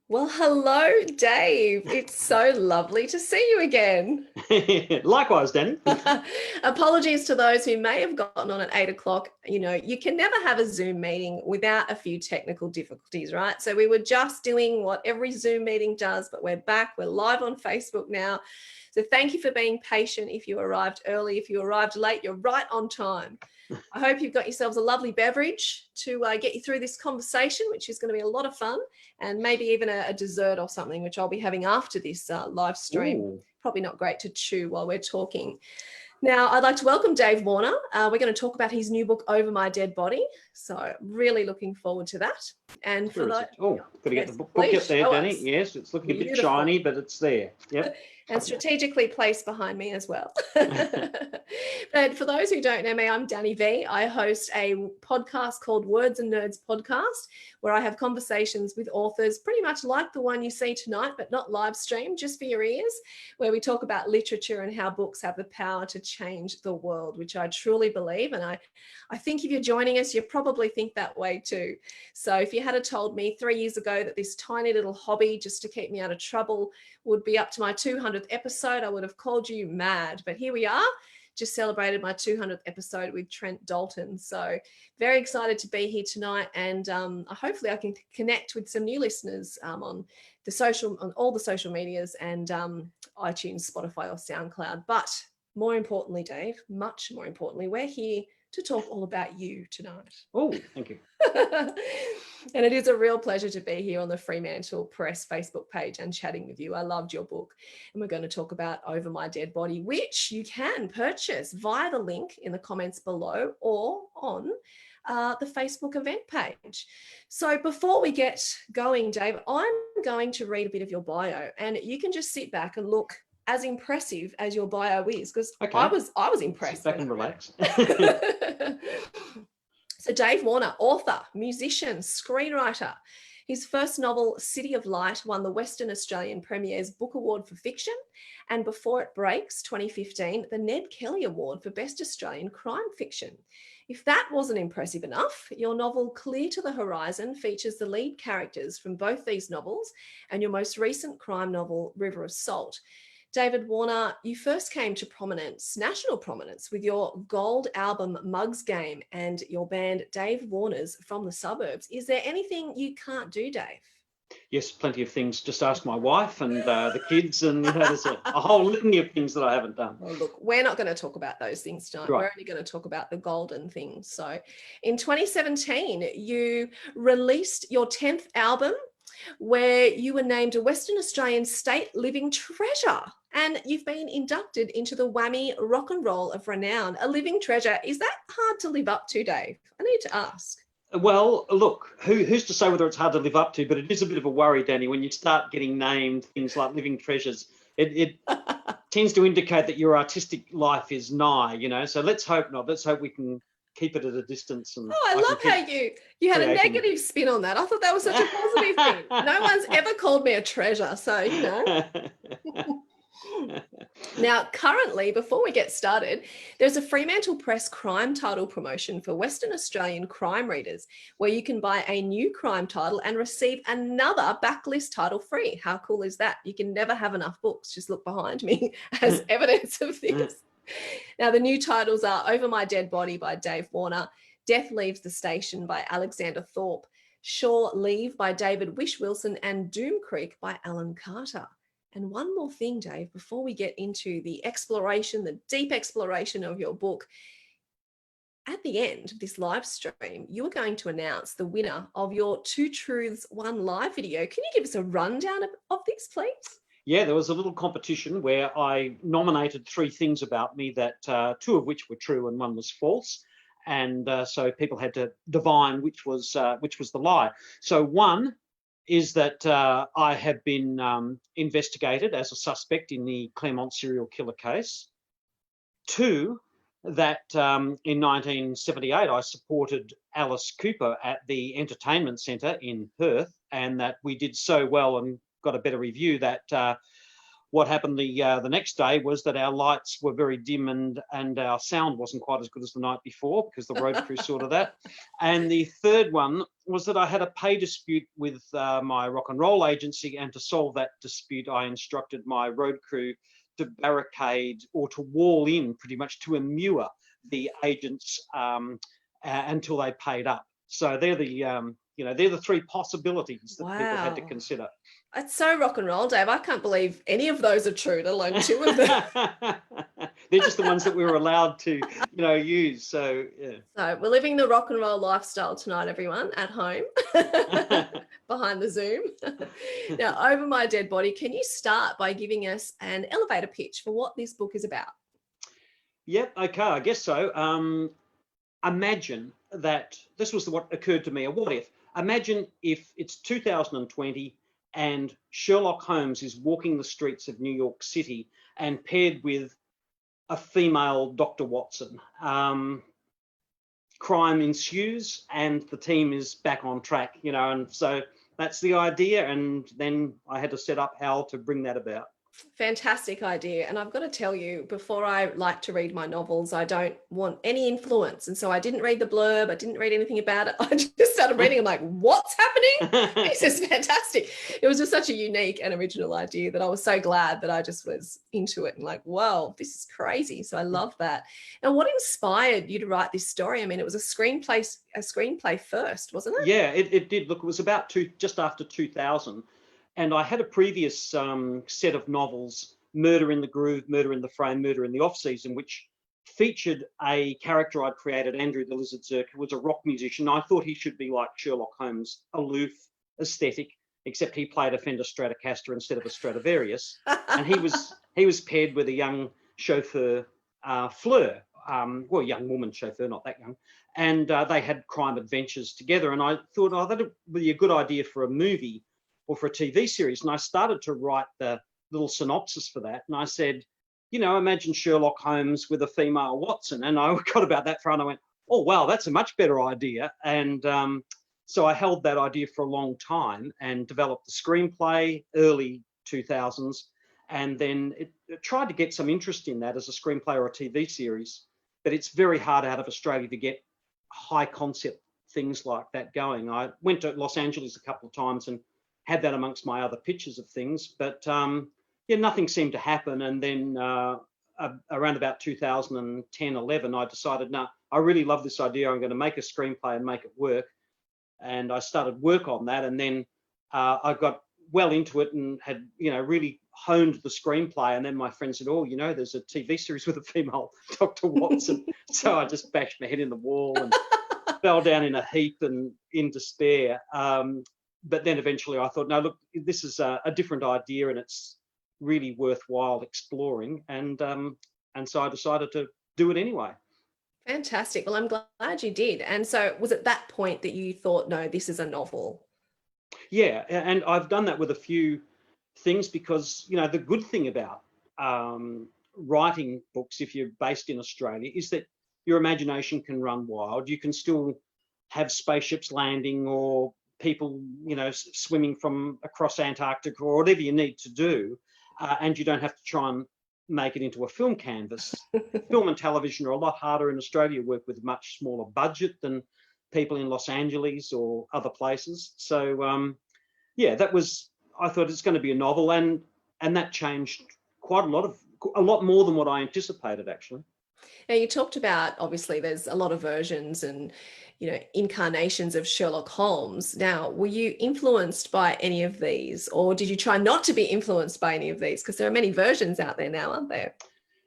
Well, hello, Dave. It's so lovely to see you again. Likewise, Danny. Apologies to those who may have gotten on at 8 o'clock. You can never have a Zoom meeting without a few technical difficulties, right? So we were just doing what every Zoom meeting does, but we're back. We're live on Facebook now. So thank you for being patient. If you arrived early, if you arrived late, you're right on time. I hope you've got yourselves a lovely beverage to get you through this conversation, which is going to be a lot of fun, and maybe even a dessert or something, which I'll be having after this live stream. Ooh. Probably not great to chew while we're talking. Now, I'd like to welcome Dave Warner. We're going to talk about his new book, Over My Dead Body. So really looking forward to that. And for that, got to get yes, the book please up there, show Danny. us. Yes, it's looking a bit Beautiful. shiny, but it's there. Yep. And strategically placed behind me as well. But for those who don't know me, I'm Dani Vee. I host a podcast called Words and Nerds Podcast, where I have conversations with authors pretty much like the one you see tonight, but not live stream, just for your ears, where we talk about literature and how books have the power to change the world, which I truly believe. And I think if you're joining us, you probably think that way too. So if you had told me 3 years ago that this tiny little hobby just to keep me out of trouble would be up to my 200th episode, I would have called you mad. But here we are, just celebrated my 200th episode with Trent Dalton. So very excited to be here tonight. And hopefully I can connect with some new listeners on all the social medias and iTunes, Spotify or SoundCloud. But more importantly, Dave, much more importantly, we're here to talk all about you tonight. Oh, thank you. And it is a real pleasure to be here on the Fremantle Press Facebook page and chatting with you. I loved your book. And we're going to talk about Over My Dead Body, which you can purchase via the link in the comments below or on the Facebook event page. So before we get going, Dave, I'm going to read a bit of your bio, and you can just sit back and look as impressive as your bio is, because Okay. I was impressed. Sit back and relax. So Dave Warner, author, musician, screenwriter. His first novel, City of Light, won the Western Australian Premier's Book Award for Fiction, and Before It Breaks, 2015, the Ned Kelly Award for Best Australian Crime Fiction. If that wasn't impressive enough, your novel Clear to the Horizon features the lead characters from both these novels, and your most recent crime novel, River of Salt. David Warner, you first came to prominence, national prominence, with your gold album Mugs Game and your band Dave Warner's From the Suburbs. Is there anything you can't do, Dave? Yes, plenty of things. Just ask my wife and the kids, and there's a whole litany of things that I haven't done. Well, look, we're not going to talk about those things tonight. Right. We're only going to talk about the golden things. So in 2017, you released your 10th album, where you were named a Western Australian State Living Treasure, and you've been inducted into the Whammy Rock and Roll of Renown. A living treasure. Is that hard to live up to, Dave? I need to ask. Well, look, who's to say whether it's hard to live up to, but it is a bit of a worry, Danny, when you start getting named things like living treasures. It tends to indicate that your artistic life is nigh, so let's hope not. Let's hope we can keep it at a distance. And I love how you had a negative spin on that. I thought that was such a positive thing. No one's ever called me a treasure, so Now, currently, before we get started, there's a Fremantle Press crime title promotion for Western Australian crime readers, where you can buy a new crime title and receive another backlist title free. How cool is that? You can never have enough books. Just look behind me as evidence of this. Now, the new titles are Over My Dead Body by Dave Warner, Death Leaves the Station by Alexander Thorpe, Shore Leave by David Wish Wilson, and Doom Creek by Alan Carter. And one more thing, Dave, before we get into the exploration, the deep exploration of your book, at the end of this live stream, you are going to announce the winner of your Two Truths, One Lie video. Can you give us a rundown of this, please? Yeah, there was a little competition where I nominated 3 things about me that 2 of which were true and 1 was false. And so people had to divine which was the lie. So 1 is that I have been investigated as a suspect in the Claremont serial killer case. 2, that in 1978 I supported Alice Cooper at the Entertainment Centre in Perth, and that we did so well and got a better review that what happened the next day was that our lights were very dim and our sound wasn't quite as good as the night before because the road crew sorted that. And the third one was that I had a pay dispute with my rock and roll agency, and to solve that dispute, I instructed my road crew to barricade or to wall in, pretty much to immure the agents until they paid up. So they're they're the three possibilities that people had to consider. It's so rock and roll, Dave. I can't believe any of those are true, let alone two of them. They're just the ones that we were allowed to, use. So, yeah. So we're living the rock and roll lifestyle tonight, everyone, at home, behind the Zoom. Now, Over My Dead Body, can you start by giving us an elevator pitch for what this book is about? Yep, okay, I guess so. Imagine that this was what occurred to me, a what if. Imagine if it's 2020 and Sherlock Holmes is walking the streets of New York City and paired with a female Dr. Watson. Crime ensues and the team is back on track, and so that's the idea. And then I had to set up how to bring that about. Fantastic idea. And I've got to tell you, before I like to read my novels, I don't want any influence. And so I didn't read the blurb. I didn't read anything about it. I just started reading. I'm like, what's happening? This is fantastic. It was just such a unique and original idea that I was so glad that I just was into it and like, whoa, this is crazy. So I love that. And what inspired you to write this story? I mean, it was a screenplay first, wasn't it? Yeah, it did. Look, it was about just after 2000. And I had a previous set of novels, Murder in the Groove, Murder in the Frame, Murder in the Off-Season, which featured a character I'd created, Andrew the Lizard Zirk, who was a rock musician. I thought he should be like Sherlock Holmes, aloof, aesthetic, except he played a Fender Stratocaster instead of a Stradivarius. And he was paired with a young chauffeur, Fleur, well, young woman chauffeur, not that young. And they had crime adventures together. And I thought, oh, that would be a good idea for a movie or for a TV series. And I started to write the little synopsis for that. And I said, imagine Sherlock Holmes with a female Watson. And I got about that far and I went, oh, wow, that's a much better idea. And so I held that idea for a long time and developed the screenplay early 2000s. And then it tried to get some interest in that as a screenplay or a TV series. But it's very hard out of Australia to get high concept things like that going. I went to Los Angeles a couple of times and had that amongst my other pitches of things, but nothing seemed to happen. And then around about 2010, 11, I decided, no, I really love this idea. I'm going to make a screenplay and make it work. And I started work on that. And then I got well into it and had, really honed the screenplay. And then my friend said, oh, there's a TV series with a female Dr. Watson. So I just bashed my head in the wall and fell down in a heap and in despair. But then eventually I thought, no, look, this is a different idea and it's really worthwhile exploring. And so I decided to do it anyway. Fantastic. Well, I'm glad you did. And so was it that point that you thought, no, this is a novel? Yeah, and I've done that with a few things because, the good thing about writing books, if you're based in Australia, is that your imagination can run wild. You can still have spaceships landing or people, swimming from across Antarctica or whatever you need to do, and you don't have to try and make it into a film canvas. Film and television are a lot harder in Australia, work with a much smaller budget than people in Los Angeles or other places. So, I thought it's going to be a novel, and that changed quite a lot more than what I anticipated, actually. Now, you talked about, obviously, there's a lot of versions and, incarnations of Sherlock Holmes. Now, were you influenced by any of these, or did you try not to be influenced by any of these? Because there are many versions out there now, aren't there?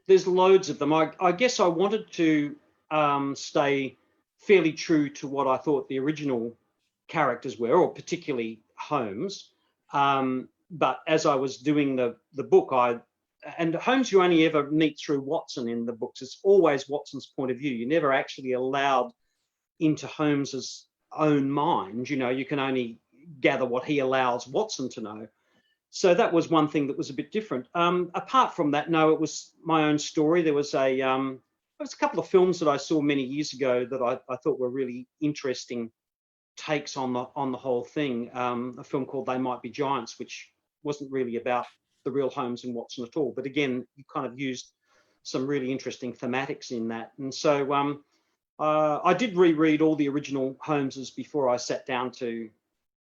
There's loads of them. I guess I wanted to stay fairly true to what I thought the original characters were, or particularly Holmes. But as I was doing the book, and Holmes you only ever meet through Watson in the books. It's always Watson's point of view. You're never actually allowed into Holmes's own mind. You can only gather what he allows Watson to know. So that was one thing that was a bit different. Apart from that, no, it was my own story. There was a couple of films that I saw many years ago that I thought were really interesting takes on the whole thing. A film called They Might Be Giants, which wasn't really about the real Holmes and Watson at all. But again, you kind of used some really interesting thematics in that. And so I did reread all the original Holmeses before I sat down to,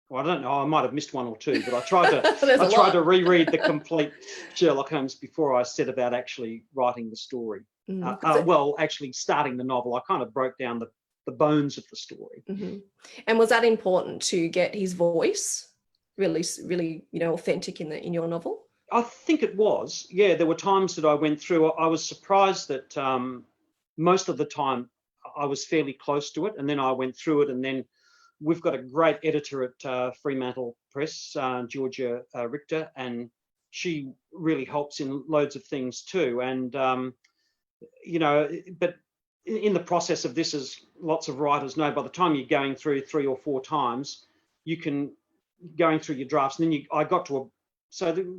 well, I don't know, I might have missed one or two, but I tried to reread the complete Sherlock Holmes before I set about actually writing the story. Well, actually starting the novel, I kind of broke down the bones of the story. Mm-hmm. And was that important to get his voice really, authentic in your novel? I think it was. Yeah, there were times that I went through. I was surprised that most of the time I was fairly close to it, and then I went through it, and then we've got a great editor at Fremantle Press, Georgia Richter, and she really helps in loads of things too. And but in the process of this, as lots of writers know, by the time you're going through 3 or 4 times, you can going through your drafts, and then I got to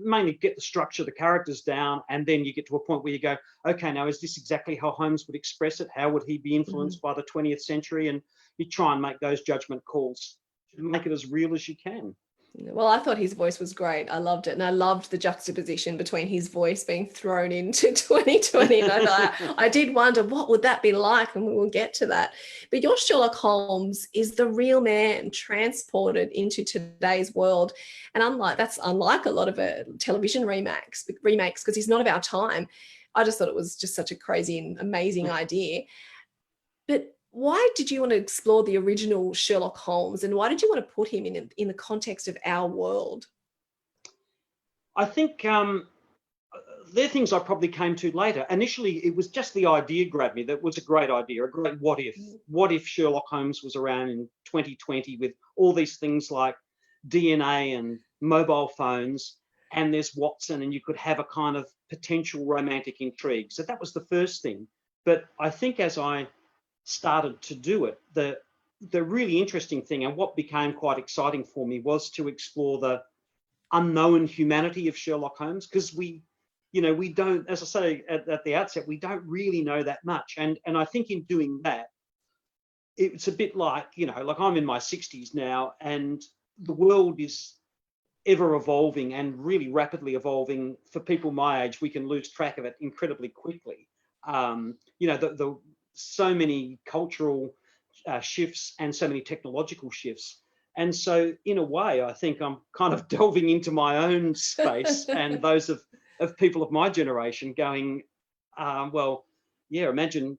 mainly get the structure, the characters down, and then you get to a point where you go, okay, now is this exactly how Holmes would express it? How would he be influenced by the 20th century? And you try and make those judgment calls to make it as real as you can. Well, I thought his voice was great. I loved it. And I loved the juxtaposition between his voice being thrown into 2020. And I did wonder, what would that be like? And we will get to that. But your Sherlock Holmes is the real man transported into today's world. And that's unlike a lot of television remakes, because he's not of our time. I just thought it was just such a crazy and amazing idea. But why did you want to explore the original Sherlock Holmes, and why did you want to put him in the context of our world? I think they're things I probably came to later. Initially, it was just the idea grabbed me. That was a great idea, a great what if. What if Sherlock Holmes was around in 2020 with all these things like DNA and mobile phones, and there's Watson, and you could have a kind of potential romantic intrigue. So that was the first thing. But I think as I started to do it, the really interesting thing, and what became quite exciting for me, was to explore the unknown humanity of Sherlock Holmes, because we don't, as I say at the outset, we don't really know that much. And I think in doing that, it's a bit like, like I'm in my 60s now, and the world is ever evolving and really rapidly evolving. For people my age, we can lose track of it incredibly quickly. So many cultural shifts and so many technological shifts. And so in a way, I think I'm kind of delving into my own space and those of people of my generation going, imagine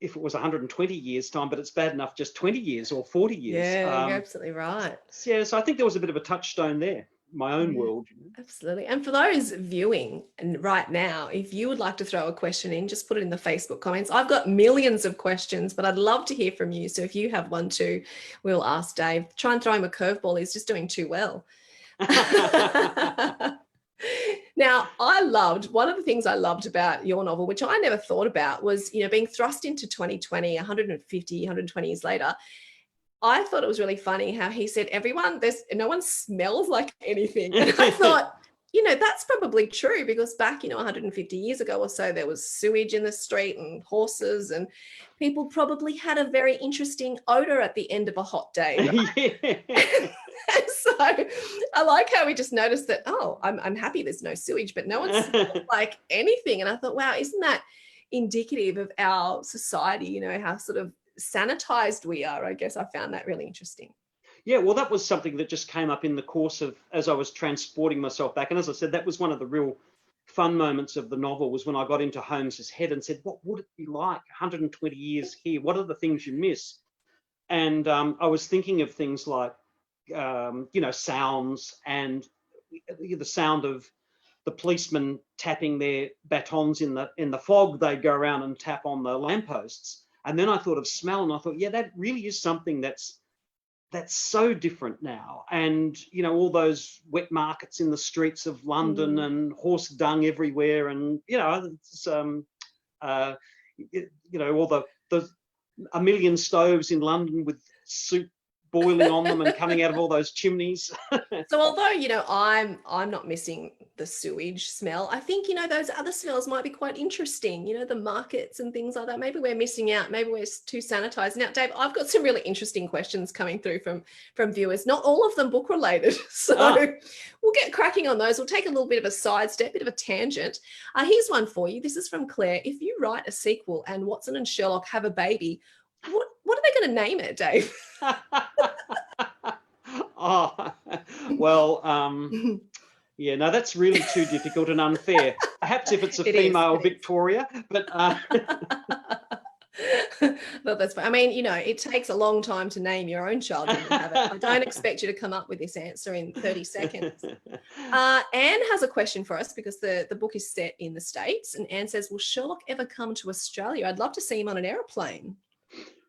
if it was 120 years time, but it's bad enough just 20 years or 40 years. Yeah, you're absolutely right. Yeah, so I think there was a bit of a touchstone there. My own world. Absolutely. And for those viewing and right now, if you would like to throw a question in, just put it in the Facebook comments. I've got millions of questions, but I'd love to hear from you. So if you have one too, we'll ask Dave. Try and throw him a curveball. He's just doing too well. Now, one of the things I loved about your novel, which I never thought about, was, being thrust into 2020, 120 years later. I thought it was really funny how he said, no one smells like anything. And I thought, that's probably true, because back, 150 years ago or so, there was sewage in the street and horses, and people probably had a very interesting odor at the end of a hot day. Right? So I like how we just noticed that, I'm happy there's no sewage, but no one smells like anything. And I thought, wow, isn't that indicative of our society, how sort of sanitized we are? I guess I found that really interesting. Yeah, well, that was something that just came up in the course of, as I was transporting myself back. And as I said, that was one of the real fun moments of the novel, was when I got into Holmes's head and said, what would it be like 120 years here? What are the things you miss? And I was thinking of things like, sounds, and the sound of the policemen tapping their batons in the fog. They go around and tap on the lampposts. And then I thought of smell, and I thought, yeah, that really is something that's so different now. And, all those wet markets in the streets of London and horse dung everywhere. And, it's, all the a million stoves in London with soup boiling on them and coming out of all those chimneys. So although, I'm not missing the sewage smell, I think, those other smells might be quite interesting, the markets and things like that. Maybe we're missing out. Maybe we're too sanitized. Now, Dave, I've got some really interesting questions coming through from viewers, not all of them book related. So we'll get cracking on those. We'll take a little bit of a sidestep, bit of a tangent. Here's one for you. This is from Claire. If you write a sequel and Watson and Sherlock have a baby, what are they going to name it, Dave? Oh, well, yeah, no, that's really too difficult and unfair. Perhaps if it's a female Victoria, but no, that's fine. I mean, it takes a long time to name your own child. I don't expect you to come up with this answer in 30 seconds. Anne has a question for us because the book is set in the States, and Anne says, will Sherlock ever come to Australia? I'd love to see him on an aeroplane.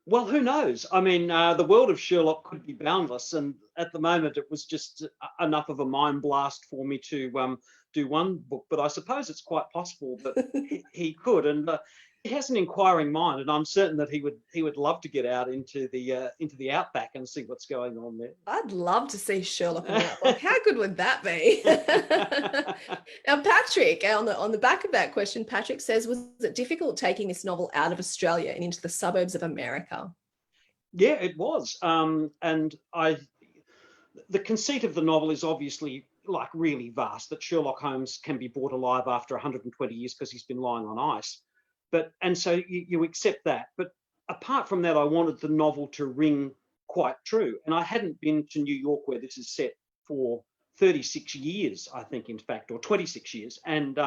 Well, who knows? I mean, the world of Sherlock could be boundless, and at the moment it was just enough of a mind blast for me to do one book. But I suppose it's quite possible that he could, and he has an inquiring mind, and I'm certain that he would love to get out into the outback and see what's going on there. I'd love to see Sherlock in the outback. How good would that be? Now, Patrick, on the back of that question, Patrick says, was it difficult taking this novel out of Australia and into the suburbs of America? Yeah, it was. And the conceit of the novel is obviously like really vast, that Sherlock Holmes can be brought alive after 120 years because he's been lying on ice. And so you accept that. But apart from that, I wanted the novel to ring quite true. And I hadn't been to New York, where this is set, for 36 years, I think, in fact, or 26 years. And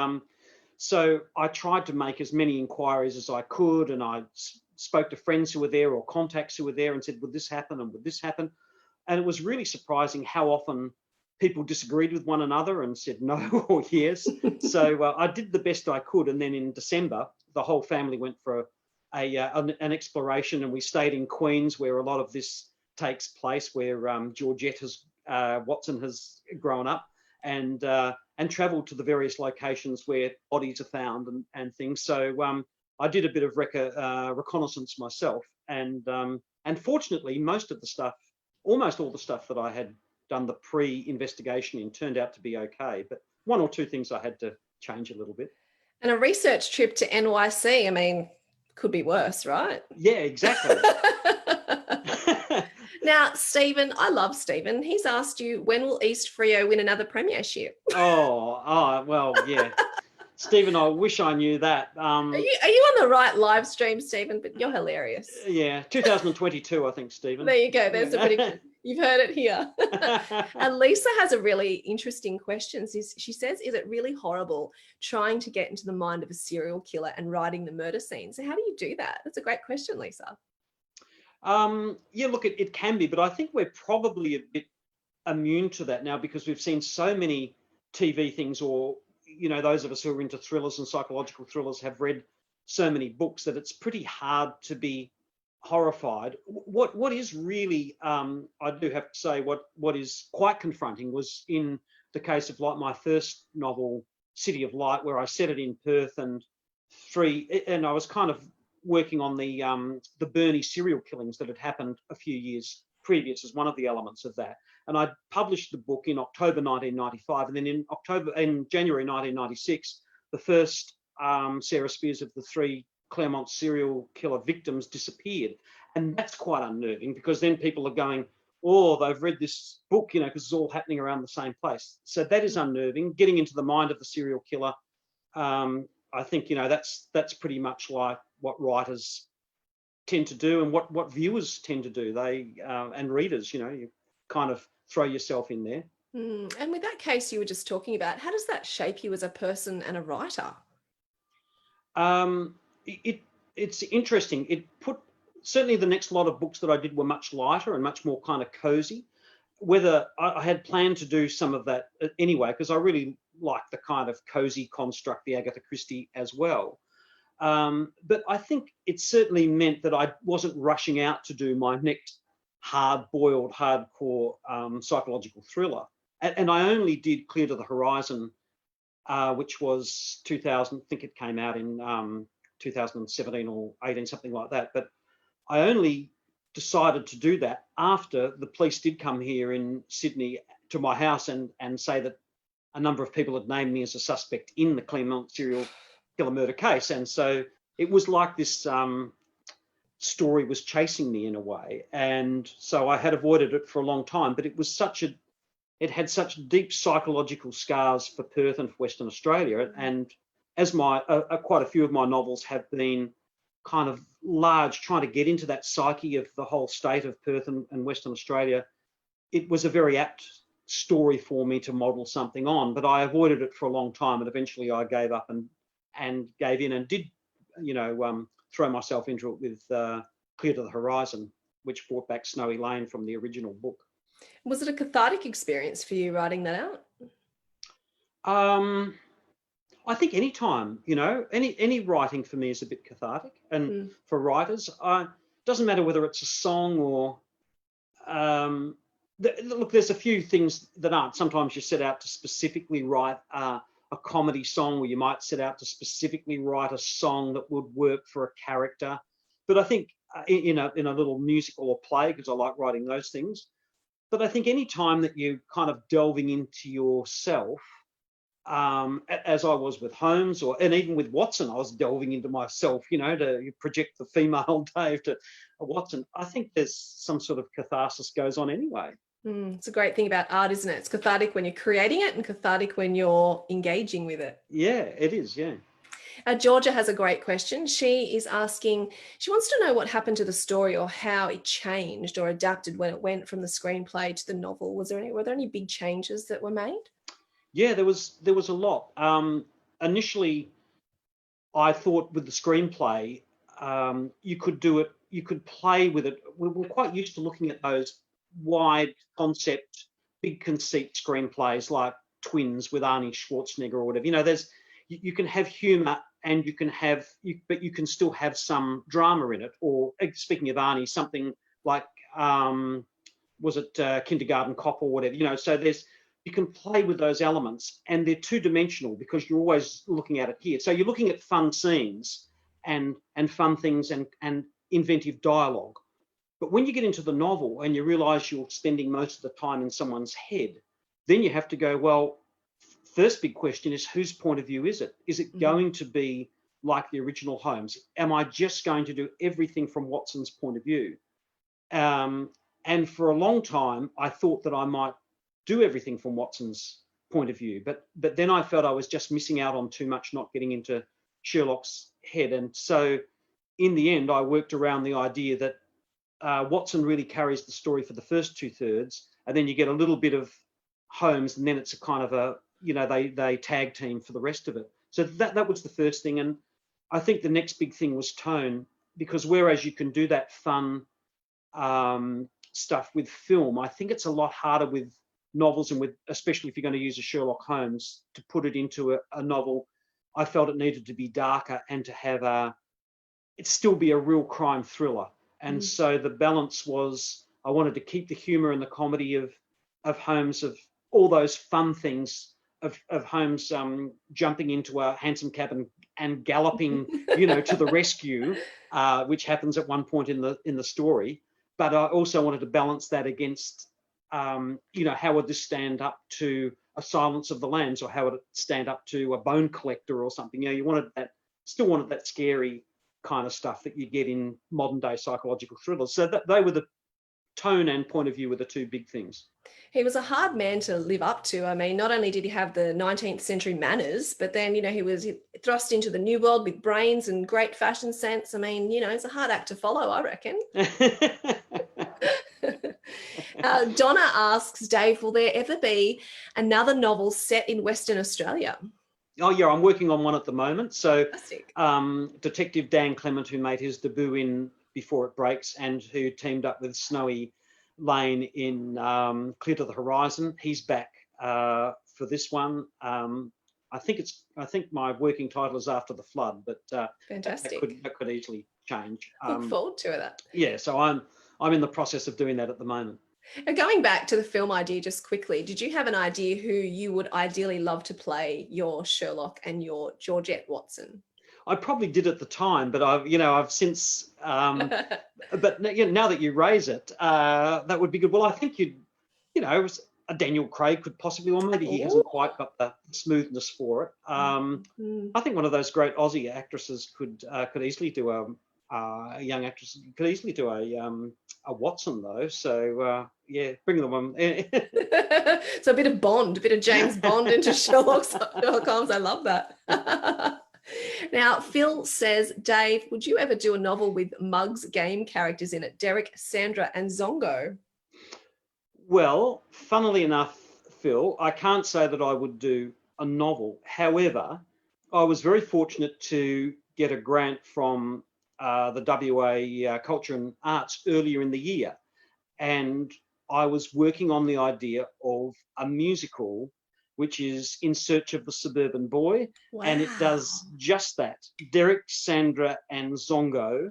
so I tried to make as many inquiries as I could. And I spoke to friends who were there or contacts who were there and said, would this happen and would this happen? And it was really surprising how often people disagreed with one another and said no or yes. So I did the best I could. And then in December, the whole family went for an exploration, and we stayed in Queens, where a lot of this takes place, where Georgette Watson has grown up, and travelled to the various locations where bodies are found and things. So I did a bit of reconnaissance myself, and fortunately, almost all the stuff that I had done the pre-investigation in turned out to be okay. But one or two things I had to change a little bit. And a research trip to NYC, I mean, could be worse, right? Yeah, exactly. Now, Stephen, I love Stephen. He's asked you, when will East Freo win another premiership? Oh, well, yeah. Stephen, I wish I knew that. Are you on the right live stream, Stephen? But you're hilarious. Yeah, 2022, I think, Stephen. There you go. There's a prediction. You've heard it here. And Lisa has a really interesting question. She says, is it really horrible trying to get into the mind of a serial killer and writing the murder scene? So how do you do that? That's a great question, Lisa. Yeah, look, it can be, but I think we're probably a bit immune to that now, because we've seen so many TV things, or those of us who are into thrillers and psychological thrillers have read so many books, that it's pretty hard to be horrified. What is really, I do have to say, what is quite confronting was in the case of like my first novel, City of Light, where I set it in Perth, and I was kind of working on the Burnie serial killings that had happened a few years previous as one of the elements of that. And I published the book in October 1995, and then in January 1996, the first Sarah Spears of the three Claremont serial killer victims disappeared. And that's quite unnerving, because then people are going, oh, they've read this book, because it's all happening around the same place. So that is unnerving. Getting into the mind of the serial killer, I think, that's pretty much like what writers tend to do, and what viewers tend to do. They and readers, you kind of throw yourself in there. And with that case you were just talking about, how does that shape you as a person and a writer? It's interesting. Certainly the next lot of books that I did were much lighter and much more kind of cozy. Whether I had planned to do some of that anyway, because I really like the kind of cozy construct, the Agatha Christie as well. But I think it certainly meant that I wasn't rushing out to do my next hard-boiled, hardcore psychological thriller. And I only did Clear to the Horizon, which was 2000, I think it came out in 2017 or 18, something like that. But I only decided to do that after the police did come here in Sydney to my house and say that a number of people had named me as a suspect in the Claremont serial killer murder case. And so it was like this story was chasing me in a way. And so I had avoided it for a long time, but it had such deep psychological scars for Perth and for Western Australia. And as quite a few of my novels have been kind of large, trying to get into that psyche of the whole state of Perth and Western Australia, it was a very apt story for me to model something on. But I avoided it for a long time, and eventually I gave up and gave in and did, throw myself into it with Clear to the Horizon, which brought back Snowy Lane from the original book. Was it a cathartic experience for you writing that out? I think any time, any writing for me is a bit cathartic. And for writers, doesn't matter whether it's a song or, look, there's a few things that aren't. Sometimes you set out to specifically write a comedy song, or you might set out to specifically write a song that would work for a character. But I think in a little musical or play, because I like writing those things. But I think any time that you're kind of delving into yourself, as I was with Holmes, and even with Watson, I was delving into myself, to project the female Dave to Watson. I think there's some sort of catharsis goes on anyway. It's a great thing about art, isn't it? It's cathartic when you're creating it and cathartic when you're engaging with it. Yeah, it is, yeah. Georgia has a great question. She is asking, she wants to know what happened to the story or how it changed or adapted when it went from the screenplay to the novel. Were there any big changes that were made? Yeah, there was a lot. Initially, I thought with the screenplay, you could do it, you could play with it. We're quite used to looking at those wide concept, big conceit screenplays like Twins with Arnie Schwarzenegger or whatever. You can have humour and but you can still have some drama in it. Or speaking of Arnie, something like Kindergarten Cop or whatever. So you can play with those elements, and they're two-dimensional because you're always looking at it here. So you're looking at fun scenes and fun things and inventive dialogue. But when you get into the novel and you realise you're spending most of the time in someone's head, then you have to go, well, first big question is, whose point of view is it? Is it going to be like the original Holmes? Am I just going to do everything from Watson's point of view? And for a long time, I thought that I might do everything from Watson's point of view, but then I felt I was just missing out on too much, not getting into Sherlock's head. And so in the end, I worked around the idea that Watson really carries the story for the first 2/3, and then you get a little bit of Holmes, and then it's a kind of they tag team for the rest of it. So that was the first thing. And I think the next big thing was tone, because whereas you can do that fun stuff with film, I think it's a lot harder with novels, and especially if you're going to use a Sherlock Holmes, to put it into a novel. I felt it needed to be darker and to have it still be a real crime thriller. And so the balance was, I wanted to keep the humour and the comedy of Holmes, of all those fun things of Holmes jumping into a hansom cab and galloping, to the rescue, which happens at one point in the story. But I also wanted to balance that against, how would this stand up to a Silence of the Lambs, or how would it stand up to a Bone Collector or something? You still wanted that scary kind of stuff that you get in modern day psychological thrillers. So they were the tone and point of view were the two big things. He was a hard man to live up to. I mean, not only did he have the 19th century manners, but then, he was thrust into the new world with brains and great fashion sense. I mean, it's a hard act to follow, I reckon. Donna asks, Dave, will there ever be another novel set in Western Australia? Oh, yeah, I'm working on one at the moment. So Detective Dan Clement, who made his debut in Before It Breaks and who teamed up with Snowy Lane in Clear to the Horizon, he's back for this one. I think my working title is After the Flood, but fantastic. That could easily change. Look forward to that. Yeah, so I'm in the process of doing that at the moment. And going back to the film idea just quickly, did you have an idea who you would ideally love to play your Sherlock and your Georgette Watson? I probably did at the time, but I've since. But now that you raise it, that would be good. Well, I think a Daniel Craig could possibly, or maybe he hasn't quite got the smoothness for it. I think one of those great Aussie actresses could easily do a young actress could easily do a Watson though. So bring them on. So a bit of Bond, a bit of James Bond into Sherlock Holmes. I love that. Now, Phil says, Dave, would you ever do a novel with Mug's game characters in it? Derek, Sandra, and Zongo. Well, funnily enough, Phil, I can't say that I would do a novel. However, I was very fortunate to get a grant from the WA Culture and Arts earlier in the year. And I was working on the idea of a musical, which is In Search of the Suburban Boy. Wow. And it does just that. Derek, Sandra, and Zongo.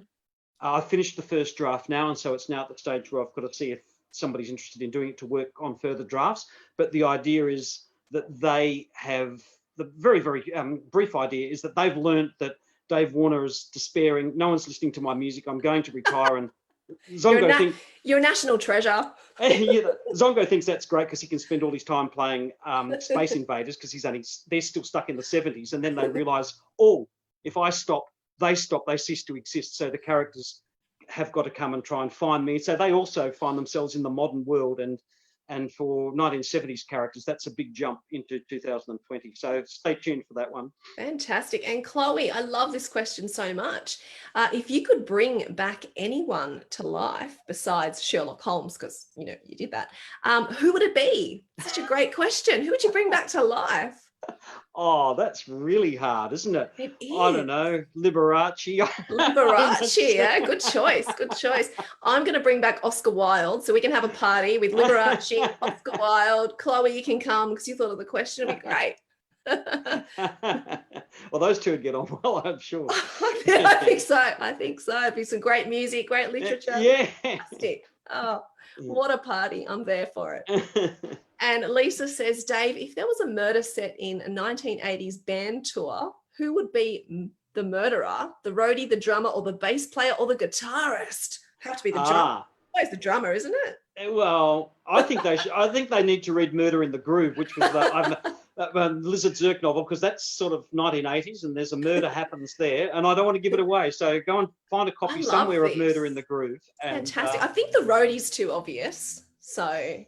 I finished the first draft now, and so it's now at the stage where I've got to see if somebody's interested in doing it to work on further drafts. But the idea is that they have, the very, very brief idea is that they've learned that Dave Warner is despairing. No one's listening to my music. I'm going to retire. And Zongo you're a national treasure. Zongo thinks that's great because he can spend all his time playing Space Invaders because they're still stuck in the 70s. And then they realise, if I stop, they cease to exist. So the characters have got to come and try and find me. So they also find themselves in the modern world, and for 1970s characters, that's a big jump into 2020. So stay tuned for that one. Fantastic. And Chloe, I love this question so much. If you could bring back anyone to life besides Sherlock Holmes, because you did that, who would it be? Such a great question. Who would you bring back to life? Oh, that's really hard, isn't it? It is. I don't know. Liberace. Liberace, yeah, good choice. I'm going to bring back Oscar Wilde so we can have a party with Liberace, Oscar Wilde. Chloe, you can come because you thought of the question. It'd be great. Well, those two would get on well, I'm sure. I think so. It'd be some great music, great literature. Yeah. Fantastic. Oh, what a party. I'm there for it. And Lisa says, Dave, if there was a murder set in a 1980s band tour, who would be the murderer, the roadie, the drummer, or the bass player, or the guitarist? Have to be the drummer. Always the drummer, isn't it? Well, I think they need to read Murder in the Groove, which was Lizard Zirk novel, because that's sort of 1980s, and there's a murder happens there, and I don't want to give it away. So go and find a copy somewhere of Murder in the Groove. Fantastic. I think the roadie's too obvious, so.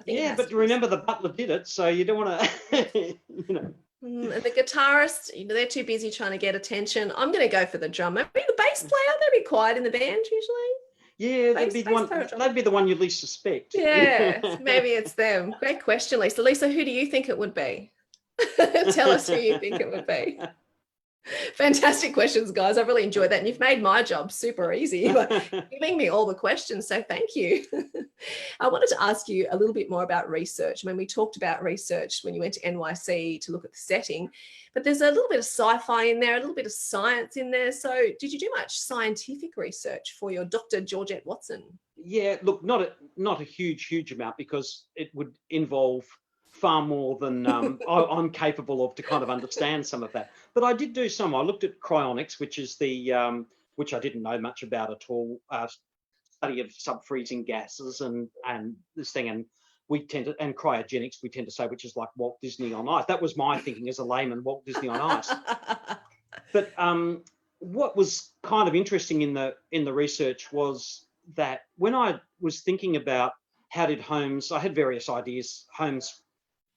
But remember the butler did it, so you don't want to, And the guitarist, they're too busy trying to get attention. I'm going to go for the drummer. Maybe the bass player, they'd be quiet in the band usually. Yeah, they'd be the one you least suspect. Yeah, maybe it's them. Great question, Lisa. Lisa, who do you think it would be? Tell us who you think it would be. Fantastic questions, guys. I really enjoyed that. And you've made my job super easy by giving me all the questions. So thank you. I wanted to ask you a little bit more about research. I mean, we talked about research when you went to NYC to look at the setting, but there's a little bit of sci-fi in there, a little bit of science in there. So did you do much scientific research for your Dr. Georgette Watson? Yeah, look, not a huge amount, because it would involve far more than I'm capable of to kind of understand some of that. But I did do some. I looked at cryonics, which is which I didn't know much about at all, study of sub-freezing gases and this thing. And and cryogenics, we tend to say, which is like Walt Disney on ice. That was my thinking as a layman, Walt Disney on ice. But what was kind of interesting in the research was that when I was thinking about how did Holmes, I had various ideas, Holmes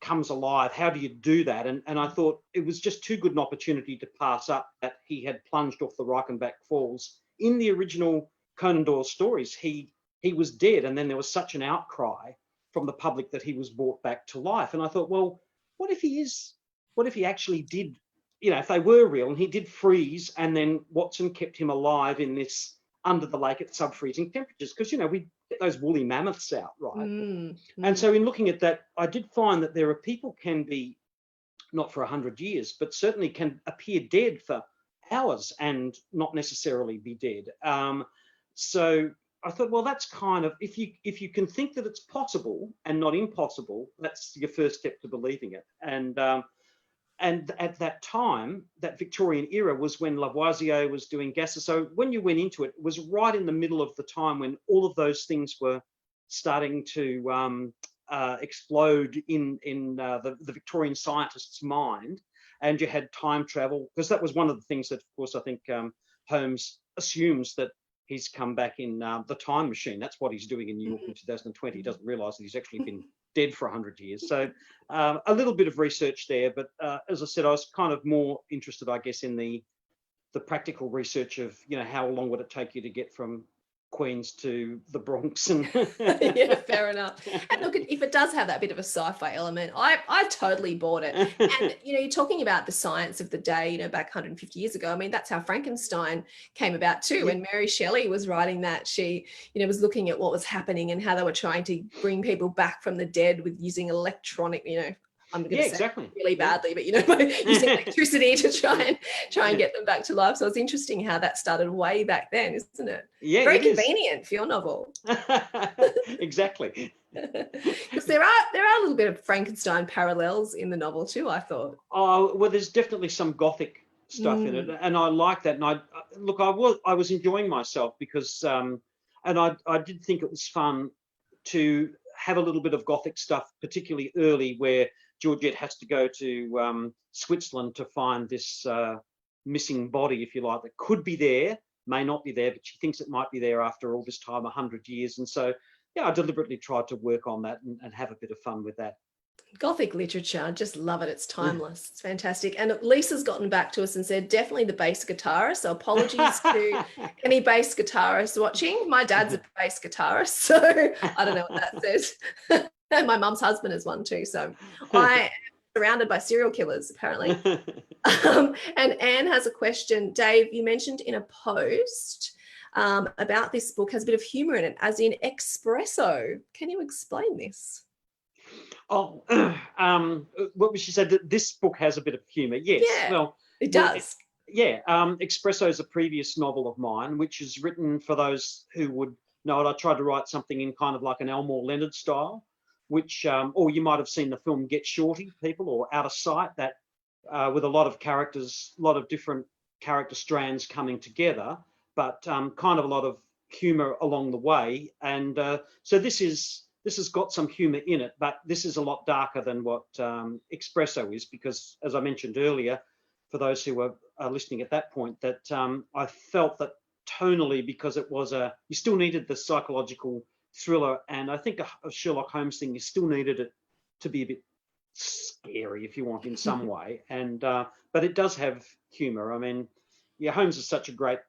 comes alive, how do you do that? And I thought it was just too good an opportunity to pass up that he had plunged off the Reichenbach Falls. In the original Conan Doyle stories, he was dead, and then there was such an outcry from the public that he was brought back to life. And I thought, well, what if he actually did, if they were real and he did freeze, and then Watson kept him alive in this under the lake at sub-freezing temperatures? Because, we get those woolly mammoths out, right? And so in looking at that, I did find that there are people can be, not for 100 years, but certainly can appear dead for hours and not necessarily be dead. So I thought, well, that's kind of, if you can think that it's possible and not impossible, that's your first step to believing it. And and at that time, that Victorian era was when Lavoisier was doing gases. So when you went into it, it was right in the middle of the time when all of those things were starting to explode in the Victorian scientist's mind. And you had time travel, because that was one of the things that, of course, I think Holmes assumes that he's come back in the time machine. That's what he's doing in New York in 2020. He doesn't realise that he's actually been dead for 100 years. So a little bit of research there. But as I said, I was kind of more interested, I guess, in the practical research of, how long would it take you to get from Queens to the Bronx? And yeah, fair enough. And look, if it does have that bit of a sci-fi element, I totally bought it. And you're talking about the science of the day, back 150 years ago. I mean, that's how Frankenstein came about too. When Mary Shelley was writing that, she was looking at what was happening and how they were trying to bring people back from the dead with using electronic, I'm going to say exactly. really badly, but using electricity to try and get them back to life. So it's interesting how that started way back then, isn't it? Yeah, very convenient for your novel. Exactly. Because there are a little bit of Frankenstein parallels in the novel too, I thought. Oh, well, there's definitely some Gothic stuff in it, and I like that. And I was enjoying myself because, and I did think it was fun to have a little bit of Gothic stuff, particularly early, where Georgette has to go to Switzerland to find this missing body, if you like, that could be there, may not be there, but she thinks it might be there after all this time, 100 years. And so, I deliberately tried to work on that and have a bit of fun with that. Gothic literature, I just love it. It's timeless. It's fantastic. And Lisa's gotten back to us and said, definitely the bass guitarist. So apologies to any bass guitarists watching. My dad's a bass guitarist, so I don't know what that says. And my mum's husband is one too. So I am surrounded by serial killers, apparently. And Anne has a question. Dave, you mentioned in a post about this book has a bit of humour in it, as in espresso. Can you explain this? Oh, what she said, that this book has a bit of humour. Yes, yeah, well, it does. Espresso is a previous novel of mine, which is written, for those who would know it, I tried to write something in kind of like an Elmore Leonard style, which, or you might have seen the film Get Shorty, people, or Out of Sight, that with a lot of characters, a lot of different character strands coming together, but kind of a lot of humour along the way. And so this has got some humour in it, but this is a lot darker than what Espresso is, because, as I mentioned earlier, for those who were listening at that point, that I felt that tonally, because it was you still needed the psychological thriller, and I think a Sherlock Holmes thing, you still needed it to be a bit scary, if you want, in some way. And but it does have humour. I mean, Holmes is such a great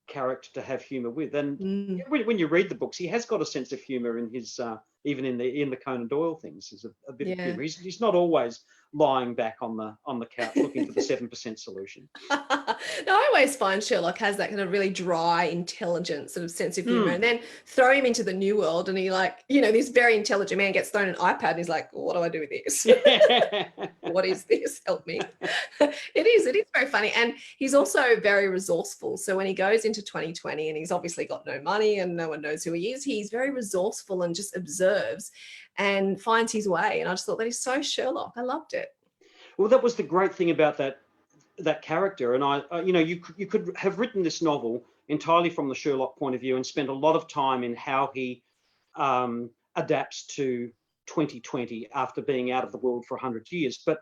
character to have humour with, and when you read the books, he has got a sense of humour in his even in the Conan Doyle things. There's a bit of humour. He's not always lying back on the couch looking for the 7% solution. No, I always find Sherlock has that kind of really dry, intelligent sort of sense of humour, and then throw him into the new world, and he this very intelligent man gets thrown an iPad, and he's like, what do I do with this? What is this? Help me. It is very funny, and he's also very resourceful. So when he goes into 2020 and he's obviously got no money and no one knows who he is, he's very resourceful and just observes and finds his way. And I just thought that is so Sherlock. I loved it. Well, that was the great thing about that character. And you could have written this novel entirely from the Sherlock point of view and spent a lot of time in how he adapts to 2020 after being out of the world for 100 years. But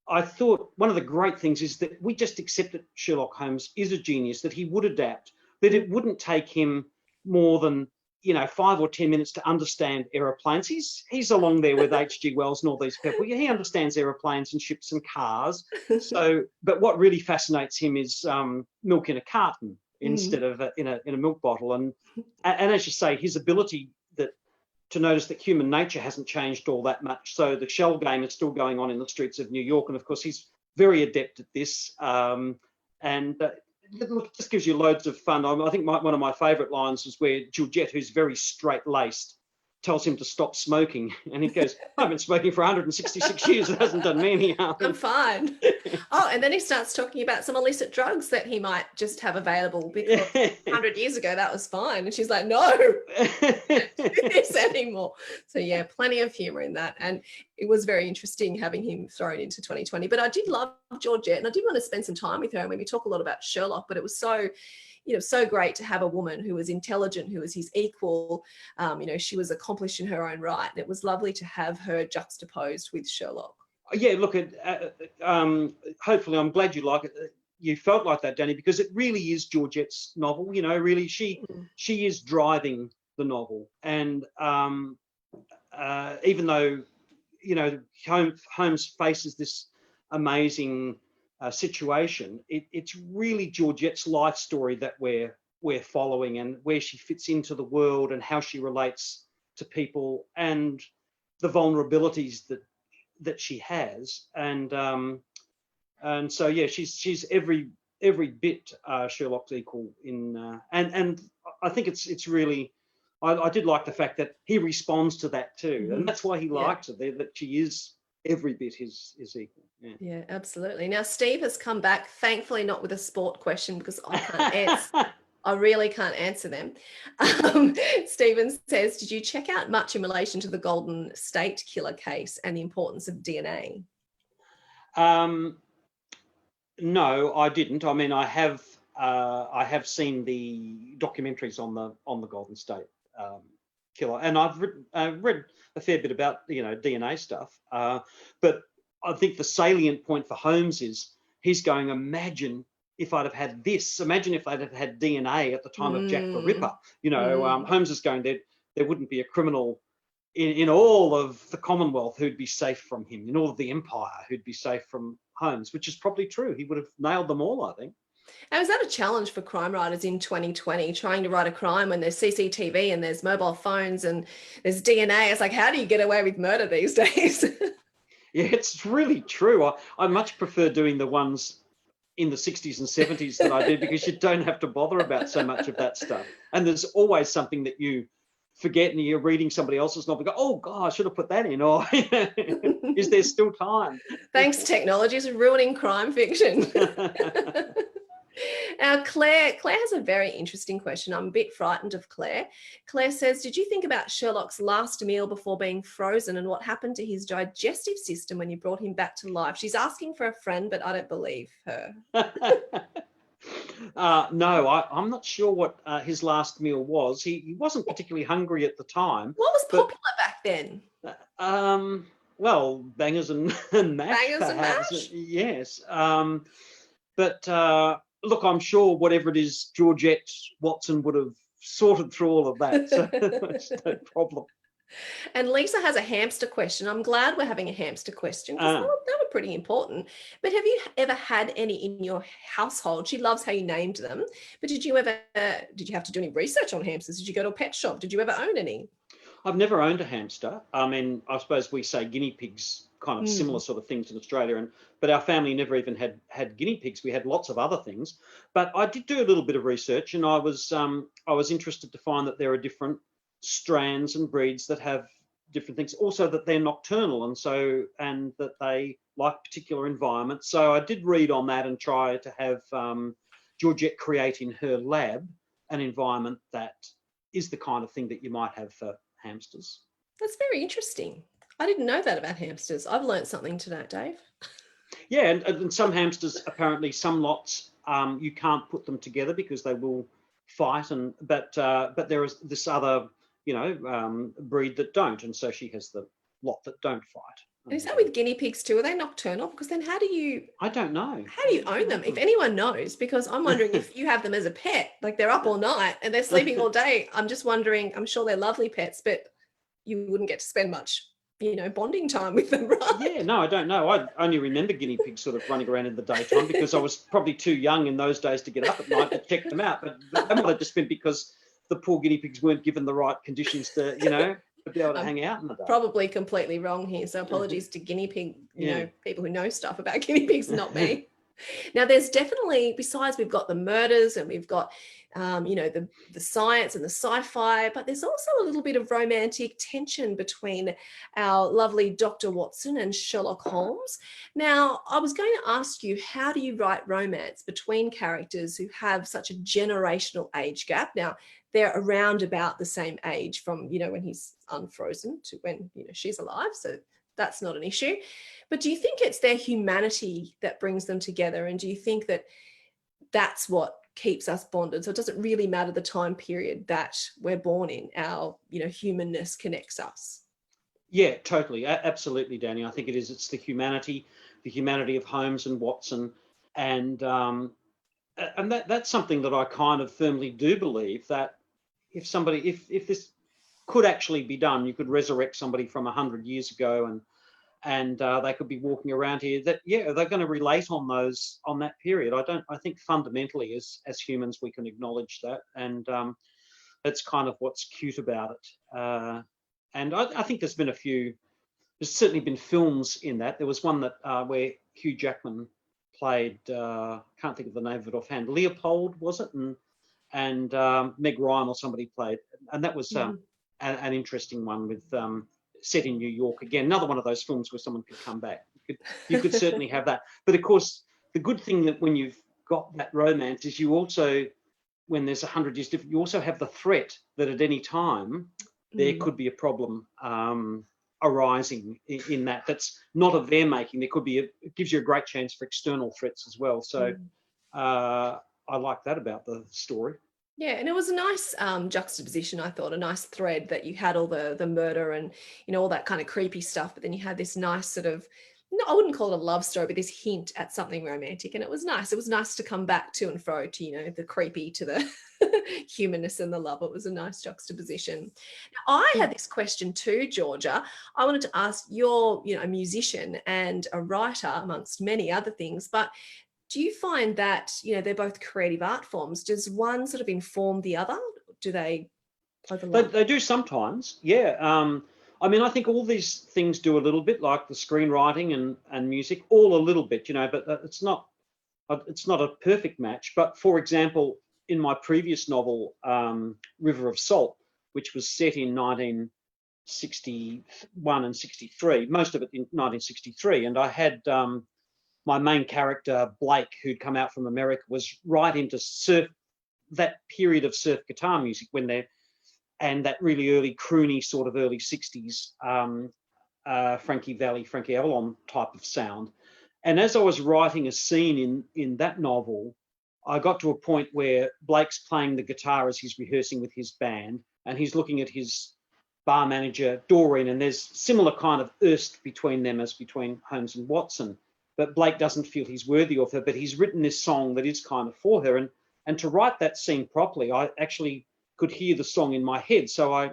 I thought one of the great things is that we just accept that Sherlock Holmes is a genius, that he would adapt, that it wouldn't take him more than 5 or 10 minutes to understand aeroplanes. He's along there with H.G. Wells and all these people. He understands aeroplanes and ships and cars. So, but what really fascinates him is milk in a carton instead of in a milk bottle. And as you say, his ability to notice that human nature hasn't changed all that much. So the shell game is still going on in the streets of New York, and of course he's very adept at this. It just gives you loads of fun. I think one of my favourite lines was where Georgette, who's very straight-laced, tells him to stop smoking, and he goes, I've been smoking for 166 years. It hasn't done me any harm. I'm fine. Oh, and then he starts talking about some illicit drugs that he might just have available because 100 years ago that was fine. And she's like, no, don't do this anymore. So yeah, plenty of humor in that. And it was very interesting having him thrown into 2020. But I did love Georgette, and I did want to spend some time with her. And when we talk a lot about Sherlock, but it was so, so great to have a woman who was intelligent, who was his equal. She was accomplished in her own right. And it was lovely to have her juxtaposed with Sherlock. Yeah, look, hopefully I'm glad you like it. You felt like that, Dani, because it really is Georgette's novel. Really she is driving the novel. And even though, Holmes faces this amazing situation, it's really Georgette's life story that we're following, and where she fits into the world and how she relates to people and the vulnerabilities that she has, and so yeah, she's every bit Sherlock's equal in, and I think it's really, I did like the fact that he responds to that too, and that's why he liked her, that she is every bit his equal. Yeah, absolutely. Now Steve has come back, thankfully not with a sport question, because I can't answer. I really can't answer them. Stephen says, did you check out much in relation to the Golden State Killer case and the importance of DNA? No, I didn't. I mean, I have seen the documentaries on the Golden State Killer, and I've read a fair bit about DNA stuff. But I think the salient point for Holmes is he's going, imagine if I'd have had this, imagine if I'd have had DNA at the time of Jack the Ripper. Holmes is going, there wouldn't be a criminal in all of the Commonwealth who'd be safe from him, in all of the empire who'd be safe from Holmes, which is probably true. He would have nailed them all, I think. And was that a challenge for crime writers in 2020, trying to write a crime when there's CCTV and there's mobile phones and there's DNA? It's like, how do you get away with murder these days? Yeah, it's really true. I much prefer doing the ones in the 60s and 70s than I did, because you don't have to bother about so much of that stuff. And there's always something that you forget, and you're reading somebody else's novel, go, oh God, I should have put that in, or is there still time? Thanks, technology is ruining crime fiction. Now, Claire has a very interesting question. I'm a bit frightened of Claire. Claire says, did you think about Sherlock's last meal before being frozen, and what happened to his digestive system when you brought him back to life? She's asking for a friend, but I don't believe her. No, I'm not sure what his last meal was. He wasn't particularly hungry at the time. What was popular back then? Well, bangers and mash. Bangers perhaps. and mash? Yes. But look, I'm sure whatever it is, Georgette Watson would have sorted through all of that. So that's no problem. And Lisa has a hamster question. I'm glad we're having a hamster question, because they were pretty important. But have you ever had any in your household? She loves how you named them. But did you have to do any research on hamsters? Did you go to a pet shop? Did you ever own any? I've never owned a hamster. I mean, I suppose we say guinea pigs, kind of similar sort of things in Australia, but our family never even had guinea pigs. We had lots of other ththings. But I did do a little bit of research, and I was interested to find that there are different strands and breeds that have different things. Also that they're nocturnal, and that they like particular environments. So I did read on that and try to have Georgette create in her lab an environment that is the kind of thing that you might have for hamsters. That's very interesting. I didn't know that about hamsters. I've learned something today, Dave. Yeah, and some hamsters, apparently some lots, you can't put them together because they will fight, but there is this other breed that don't, and so she has the lot that don't fight. And is that with guinea pigs too? Are they nocturnal? Because then how do you... I don't know. How do you own them? If anyone knows, because I'm wondering if you have them as a pet, like they're up all night and they're sleeping all day. I'm just wondering, I'm sure they're lovely pets, but you wouldn't get to spend much, bonding time with them, right? Yeah, no, I don't know. I only remember guinea pigs sort of running around in the daytime because I was probably too young in those days to get up at night to check them out. But that might have just been because the poor guinea pigs weren't given the right conditions to, to be able to hang out in the day. Probably completely wrong here. So apologies to guinea pig, people who know stuff about guinea pigs, not me. Now, there's definitely, besides we've got the murders and we've got, the science and the sci-fi, but there's also a little bit of romantic tension between our lovely Dr. Watson and Sherlock Holmes. Now, I was going to ask you, how do you write romance between characters who have such a generational age gap? Now, they're around about the same age from, when he's unfrozen to when, she's alive. So that's not an issue. But do you think it's their humanity that brings them together? And do you think that that's what keeps us bonded? So it doesn't really matter the time period that we're born in. Our, humanness connects us. Yeah, totally. Absolutely, Dani. I think it is. It's the humanity of Holmes and Watson. And that's something that I kind of firmly do believe, that if this could actually be done, you could resurrect somebody from 100 years ago and they could be walking around here, that they're going to relate on that period. I think fundamentally as humans we can acknowledge that, and that's kind of what's cute about it. And I think there's certainly been films in that. There was one that where Hugh Jackman played, can't think of the name of it offhand, Leopold, was it? And Meg Ryan or somebody played, and that was an interesting one with set in New York again. Another one of those films where someone could come back. You could certainly have that. But of course, the good thing that when you've got that romance is you also, when there's 100 years different, you also have the threat that at any time there could be a problem arising in that. That's not of their making. There could be it gives you a great chance for external threats as well. So I like that about the story. Yeah, and it was a nice juxtaposition, I thought, a nice thread that you had all the murder and, all that kind of creepy stuff, but then you had this nice sort of, no, I wouldn't call it a love story, but this hint at something romantic, and it was nice. It was nice to come back to and fro to, the creepy to the humanness and the love. It was a nice juxtaposition. Now, I had this question too, Georgia. I wanted to ask, you're, a musician and a writer amongst many other things, but do you find that, they're both creative art forms? Does one sort of inform the other? Do they overlap? They do sometimes, yeah. I think all these things do a little bit, like the screenwriting and music, all a little bit, but it's not a perfect match. But for example, in my previous novel, River of Salt, which was set in 1961 and 63, most of it in 1963, and I had my main character, Blake, who'd come out from America, was right into that period of surf guitar music and that really early croony sort of early 60s Frankie Valli, Frankie Avalon type of sound. And as I was writing a scene in that novel, I got to a point where Blake's playing the guitar as he's rehearsing with his band, and he's looking at his bar manager, Doreen, and there's similar kind of erst between them as between Holmes and Watson. But Blake doesn't feel he's worthy of her, but he's written this song that is kind of for her. And to write that scene properly, I actually could hear the song in my head. So I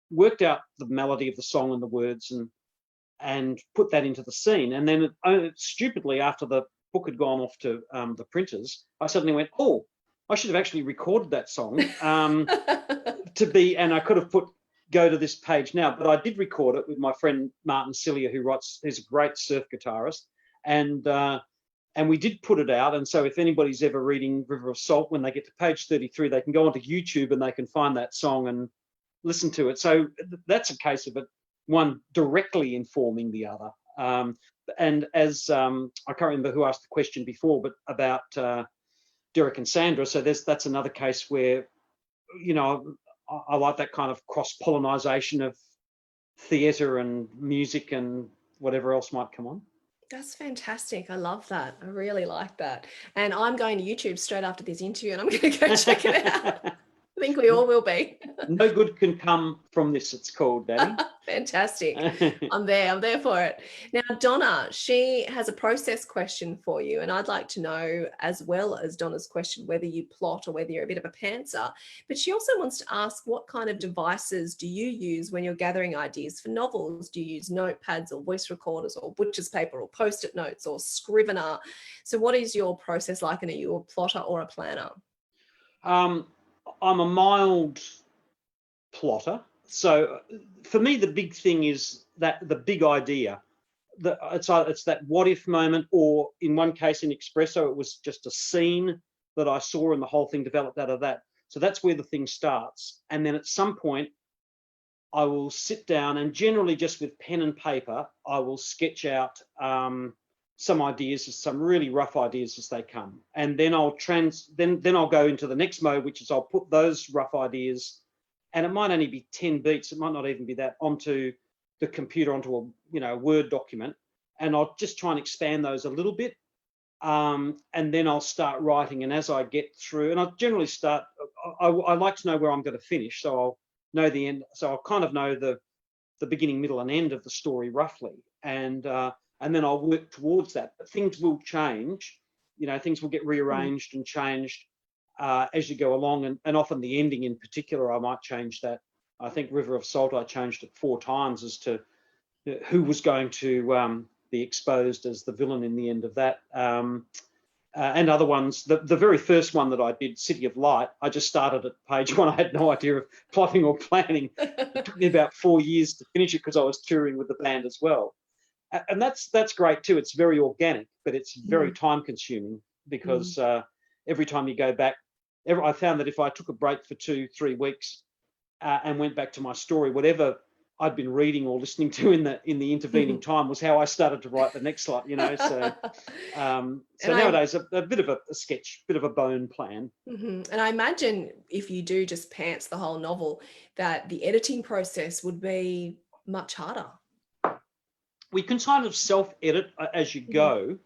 worked out the melody of the song and the words and put that into the scene. And then stupidly, after the book had gone off to the printers, I suddenly went, oh, I should have actually recorded that song and I could have put go to this page now, but I did record it with my friend Martin Cillier, who's a great surf guitarist. And we did put it out. And so if anybody's ever reading River of Salt, when they get to page 33, they can go onto YouTube and they can find that song and listen to it. So that's a case of it, one directly informing the other. And as I can't remember who asked the question before, but about Derek and Sandra. So that's another case where, I like that kind of cross-pollination of theatre and music and whatever else might come on. That's fantastic. I love that. I really like that. And I'm going to YouTube straight after this interview and I'm going to go check it out. I think we all will be. No good can come from this, it's called, Dani. Fantastic. I'm there for it. Now, Donna, she has a process question for you, and I'd like to know, as well as Donna's question, whether you plot or whether you're a bit of a pantser. But she also wants to ask, what kind of devices do you use when you're gathering ideas for novels? Do you use notepads or voice recorders or butcher's paper or post-it notes or Scrivener? So what is your process like, and are you a plotter or a planner? I'm a mild plotter. So for me, the big thing is that the big idea, it's that what if moment, or in one case in Espresso, it was just a scene that I saw and the whole thing developed out of that. So that's where the thing starts. And then at some point, I will sit down and generally just with pen and paper, I will sketch out some ideas, some really rough ideas as they come. And then I'll then I'll go into the next mode, which is I'll put those rough ideas, and it might only be 10 beats, it might not even be that, onto the computer, onto a Word document, and I'll just try and expand those a little bit. And then I'll start writing, and as I get through, and I generally start, I like to know where I'm going to finish, so I'll know the end, so I'll kind of know the beginning, middle, and end of the story roughly, and then I'll work towards that. But things will change, things will get rearranged and changed as you go along, and often the ending in particular, I might change that. I think River of Salt, I changed it 4 times as to who was going to be exposed as the villain in the end of that. And other ones, the very first one that I did, City of Light, I just started at page 1. I had no idea of plotting or planning. It took me about 4 years to finish it because I was touring with the band as well. And that's great too. It's very organic, but it's very time consuming because every time you go back, I found that if I took a break for 2-3 weeks and went back to my story, whatever I'd been reading or listening to in the intervening time was how I started to write the next slide, So, so nowadays a bit of a sketch, bit of a bone plan. And I imagine if you do just pants the whole novel, that the editing process would be much harder. We can kind of self-edit as you go,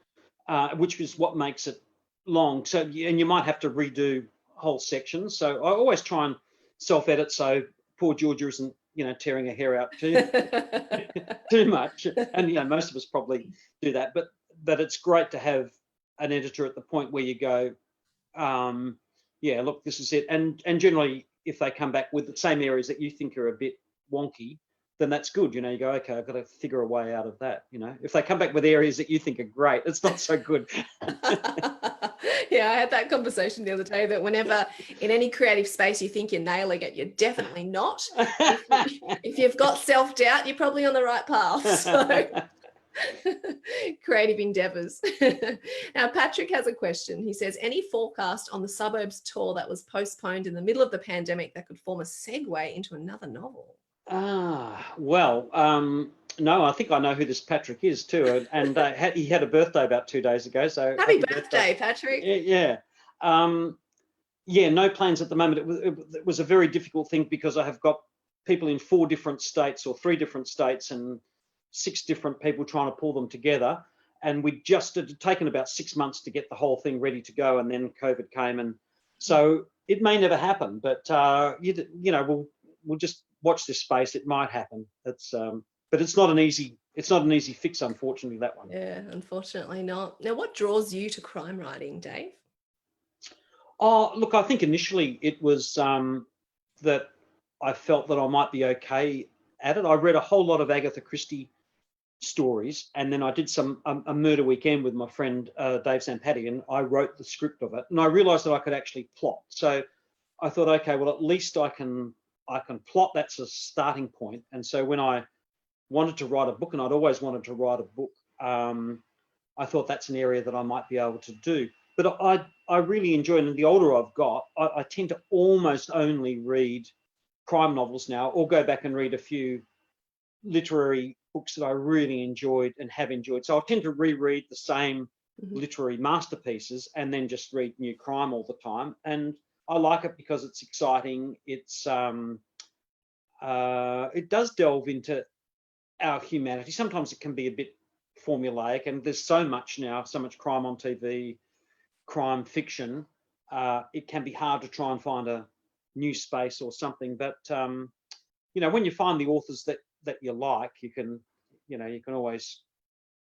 which is what makes it long. So, and you might have to redo whole sections. So I always try and self-edit so poor Georgia isn't tearing her hair out too much, and most of us probably do that. But it's great to have an editor at the point where you go, look, this is it. And generally, if they come back with the same areas that you think are a bit wonky, then that's good. You go, okay, I've got to figure a way out of that. If they come back with areas that you think are great, it's not so good. Yeah, I had that conversation the other day that whenever in any creative space you think you're nailing it, you're definitely not. If you've got self-doubt, you're probably on the right path. So creative endeavors. Now, Patrick has a question. He says, any forecast on the Suburbs tour that was postponed in the middle of the pandemic that could form a segue into another novel? No, I think I know who this Patrick is too, and he had a birthday about 2 days ago. So happy birthday, Patrick! Yeah, no plans at the moment. It was a very difficult thing because I have got people in 4 different states or 3 different states and 6 different people trying to pull them together, and we just had taken about 6 months to get the whole thing ready to go, and then COVID came, and so it may never happen. But we'll just watch this space. It might happen. But it's not an easy fix, unfortunately, that one. Yeah, unfortunately not. Now, what draws you to crime writing, Dave? Oh, look, I think initially it was that I felt that I might be okay at it. I read a whole lot of Agatha Christie stories, and then I did a murder weekend with my friend Dave Sampati, and I wrote the script of it, and I realised that I could actually plot. So I thought, okay, well, at least I can plot. That's a starting point. And so when I wanted to write a book, and I'd always wanted to write a book, I thought that's an area that I might be able to do. But I really enjoy it, and the older I've got, I tend to almost only read crime novels now, or go back and read a few literary books that I really enjoyed and have enjoyed. So I tend to reread the same literary masterpieces and then just read new crime all the time. And I like it because it's exciting. It does delve into our humanity. Sometimes it can be a bit formulaic, and there's so much now, so much crime on TV, crime fiction. It can be hard to try and find a new space or something. But when you find the authors that you like, you can always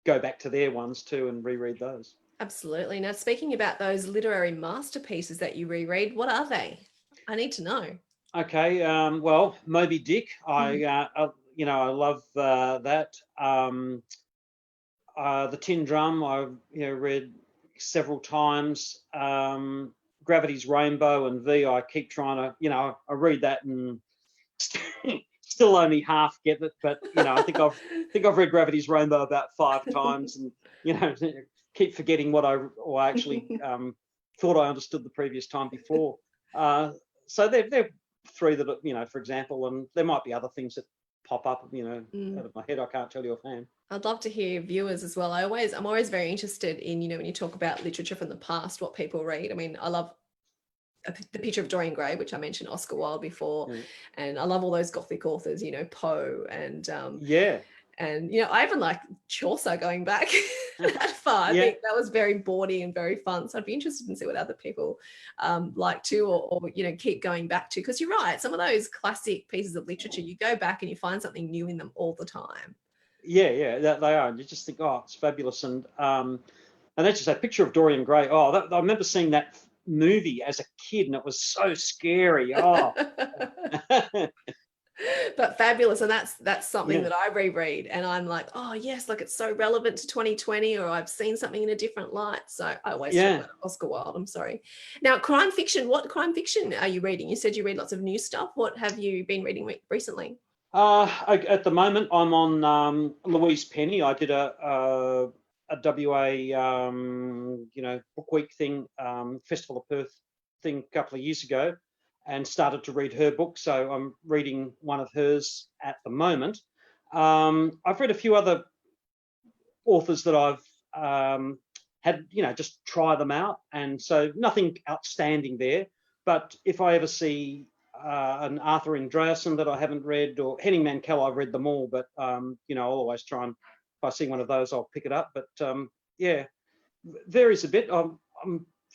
go back to their ones too and reread those. Absolutely. Now, speaking about those literary masterpieces that you reread, what are they? I need to know. Okay. Well, Moby Dick. I love that. The Tin Drum. I've read several times. Gravity's Rainbow and V. I keep trying to. I read that and still still only half get it, but I think I've read Gravity's Rainbow about 5 times, and keep forgetting what I actually thought I understood the previous time before. So they're 3 that for example, and there might be other things that pop up out of my head. I can't tell you offhand. I'd love to hear viewers as well. I'm always very interested in when you talk about literature from the past, what people read. I mean, I love The Picture of Dorian Gray, which I mentioned Oscar Wilde before, and I love all those Gothic authors, Poe and and I even like Chaucer going back that far. I think that was very bawdy and very fun. So I'd be interested in see what other people like to, or keep going back to, because you're right. Some of those classic pieces of literature, you go back and you find something new in them all the time. Yeah, that they are. And you just think, oh, it's fabulous. And that's just that Picture of Dorian Gray. Oh, I remember seeing that movie as a kid, and it was so scary. Oh. But fabulous, and that's something that I reread, and I'm like, oh yes, like it's so relevant to 2020, or I've seen something in a different light. So I always talk about Oscar Wilde. I'm sorry. Now, crime fiction. What crime fiction are you reading? You said you read lots of new stuff. What have you been reading recently? At the moment, I'm on Louise Penny. I did a WA Book Week thing, Festival of Perth thing a couple of years ago, and started to read her book. So I'm reading one of hers at the moment. I've read a few other authors that I've had, just try them out. And so nothing outstanding there. But if I ever see an Arthur Andreasen that I haven't read, or Henning Mankell, I've read them all. But, I'll always try and, if I see one of those, I'll pick it up. But, varies a bit. I'm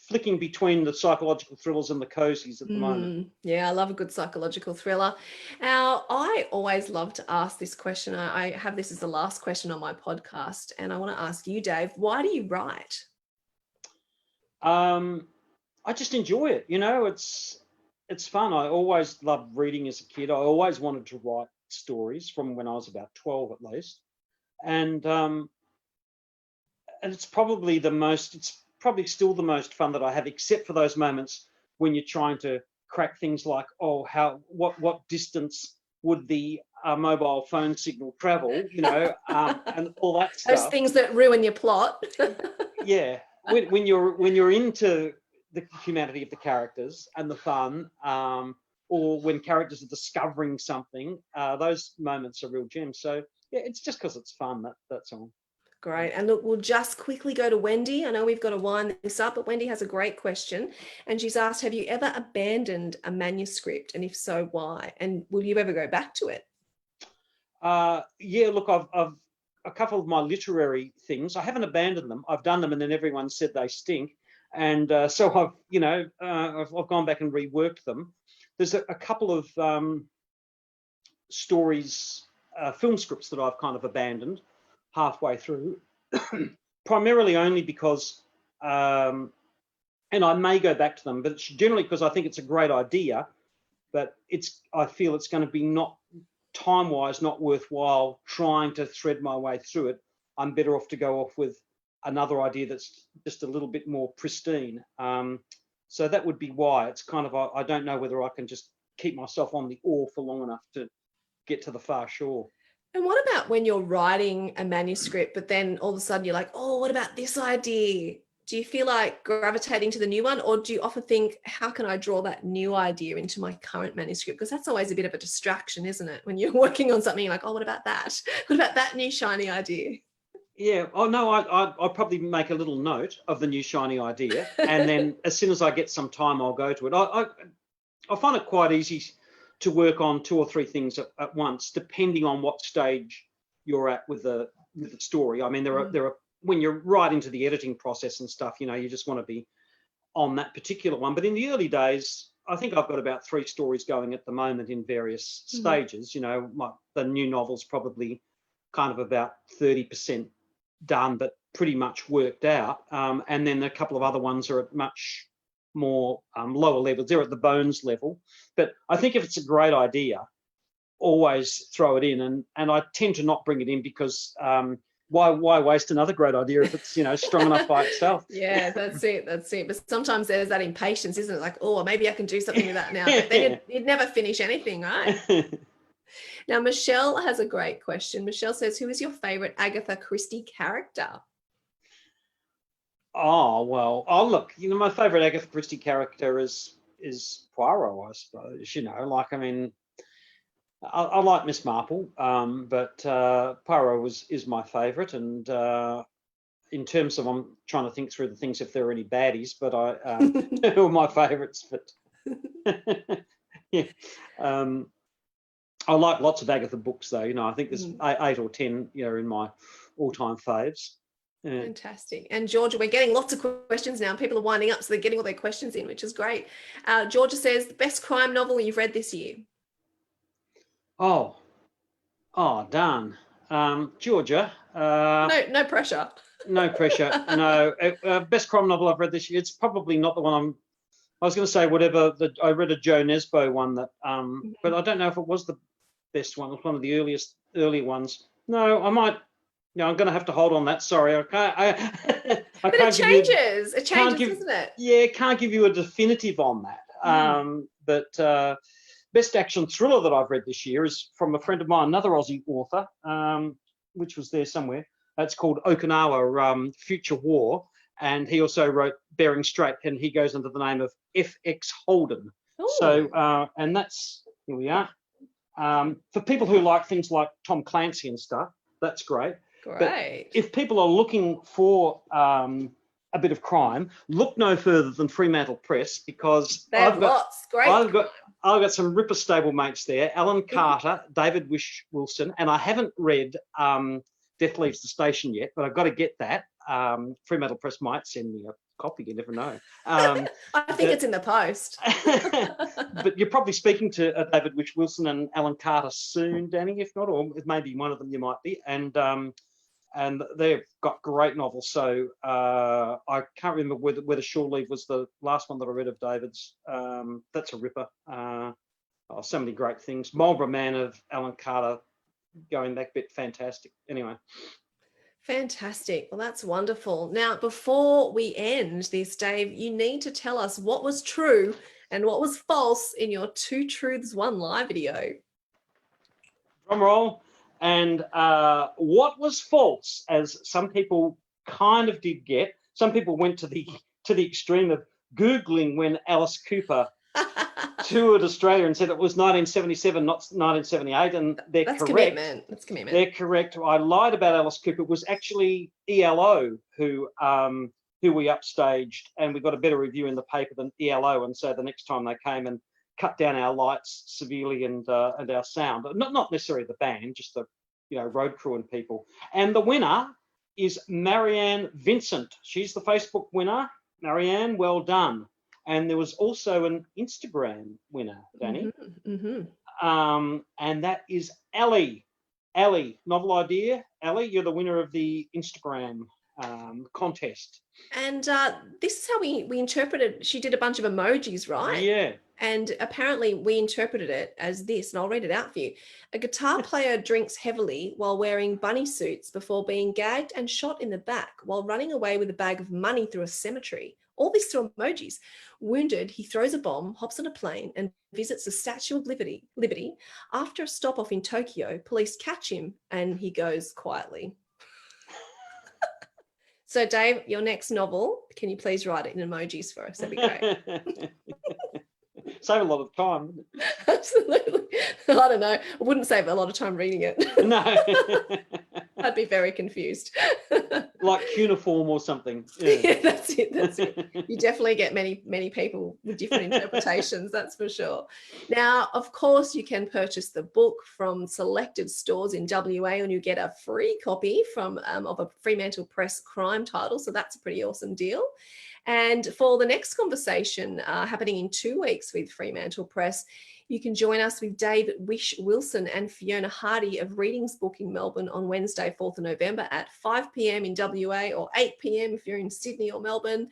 flicking between the psychological thrillers and the cozies at the moment. Yeah, I love a good psychological thriller. Now, I always love to ask this question. I have this as the last question on my podcast, and I want to ask you, Dave, why do you write? I just enjoy it. It's fun. I always loved reading as a kid. I always wanted to write stories from when I was about 12 at least. And it's probably still the most fun that I have, except for those moments when you're trying to crack things like, what distance would the mobile phone signal travel, and all that stuff. Those things that ruin your plot. Yeah, when you're into the humanity of the characters and the fun, or when characters are discovering something, those moments are real gems. So yeah, it's just because it's fun. That's all. Great. And look, we'll just quickly go to Wendy. I know we've got to wind this up, but Wendy has a great question. And she's asked, have you ever abandoned a manuscript? And if so, why? And will you ever go back to it? Yeah, look, I've a couple of my literary things, I haven't abandoned them. I've done them and then everyone said they stink. And so I've gone back and reworked them. There's a couple of stories, film scripts that I've kind of abandoned halfway through, primarily only because, and I may go back to them, but it's generally because I think it's a great idea, but I feel it's going to be not time-wise, not worthwhile trying to thread my way through it. I'm better off to go off with another idea that's just a little bit more pristine. So that would be why. It's kind of, I don't know whether I can just keep myself on the oar for long enough to get to the far shore. And what about when you're writing a manuscript, but then all of a sudden you're like, oh, what about this idea? Do you feel like gravitating to the new one, or do you often think, how can I draw that new idea into my current manuscript? Because that's always a bit of a distraction, isn't it? When you're working on something, you're like, oh, what about that? What about that new shiny idea? Yeah. Oh, no, I'll probably make a little note of the new shiny idea. And then as soon as I get some time, I'll go to it. I find it quite easy to work on 2 or 3 things at once, depending on what stage you're at with the story. I mean, there are when you're right into the editing process and stuff, you just want to be on that particular one. But in the early days, I think I've got about 3 stories going at the moment in various stages. The new novel's probably kind of about 30% done, but pretty much worked out. And then a couple of other ones are at much more lower levels. They're at the bones level. But I think if it's a great idea, always throw it in. And I tend to not bring it in because why waste another great idea if it's strong enough by itself? Yeah, that's it. But sometimes there's that impatience, isn't it? Like, oh, maybe I can do something with that now. But then you'd never finish anything, right? Now, Michelle has a great question. Michelle says, who is your favorite Agatha Christie character? Oh, well, look, my favorite Agatha Christie character is Poirot, I suppose. Like, I mean, I like Miss Marple, but Poirot is my favorite. And in terms of, I'm trying to think through the things if there are any baddies, but who are my favorites? But yeah, I like lots of Agatha books, though. I think there's 8 or 10, in my all-time faves. Yeah. Fantastic. And Georgia, we're getting lots of questions now. People are winding up, so they're getting all their questions in, which is great. Georgia says, the best crime novel you've read this year? Oh, darn. Georgia. No pressure. No pressure. No. Best crime novel I've read this year. It's probably not the one I was going to say whatever. I read a Joe Nesbo one that, but I don't know if it was the best one. It was one of the early ones. No, I might. No, I'm going to have to hold on that. Sorry, I can't. But it changes. It changes, doesn't it? Yeah, can't give you a definitive on that. But best action thriller that I've read this year is from a friend of mine, another Aussie author, which was there somewhere. It's called Okinawa Future War. And he also wrote Bering Strait, and he goes under the name of F.X. Holden. Ooh. So, and that's, here we are. For people who like things like Tom Clancy and stuff, that's great. Great. But if people are looking for a bit of crime, look no further than Fremantle Press, because I've got some ripper stable mates there, Alan Carter, David Wilson, and I haven't read Death Leaves the Station yet, but I've got to get that. Fremantle Press might send me a copy, you never know. I think it's in the post. But you're probably speaking to David Wilson and Alan Carter soon, Dani, if not, or maybe one of them you might be. And they've got great novels. So I can't remember whether Shore Leave was the last one that I read of David's. That's a ripper. So many great things. Marlborough Man of Alan Carter, going back a bit, fantastic. Anyway. Fantastic. Well, that's wonderful. Now, before we end this, Dave, you need to tell us what was true and what was false in your 2 Truths, 1 Lie video. Drum roll. And what was false, as some people kind of did get. Some people went to the extreme of Googling when Alice Cooper toured Australia and said it was 1977, not 1978, and that's correct. That's commitment. They're correct. I lied about Alice Cooper. It was actually ELO who we upstaged, and we got a better review in the paper than ELO. And so the next time they came and cut down our lights severely and our sound, not necessarily the band, just the road crew and people. And the winner is Marianne Vincent. She's the Facebook winner. Marianne, well done. And there was also an Instagram winner, Dani. And that is Ellie. Ellie, novel idea. Ellie, you're the winner of the Instagram contest. And this is how we interpreted. She did a bunch of emojis, right? Yeah. And apparently we interpreted it as this, and I'll read it out for you. A guitar player drinks heavily while wearing bunny suits before being gagged and shot in the back while running away with a bag of money through a cemetery. All this through emojis. Wounded, he throws a bomb, hops on a plane, and visits the Statue of Liberty. After a stop off in Tokyo, police catch him, and he goes quietly. So, Dave, your next novel, can you please write it in emojis for us? That'd be great. Save a lot of time. Absolutely. I don't know. I wouldn't save a lot of time reading it. No. I'd be very confused. Like cuneiform or something. Yeah, that's it. You definitely get many people with different interpretations, that's for sure. Now, of course, you can purchase the book from selected stores in WA, and you get a free copy of a Fremantle Press crime title. So that's a pretty awesome deal. And for the next conversation happening in 2 weeks with Fremantle Press, you can join us with Dave Wilson and Fiona Hardy of Readings Book in Melbourne on Wednesday, 4th of November at 5 p.m. in WA or 8 p.m. if you're in Sydney or Melbourne.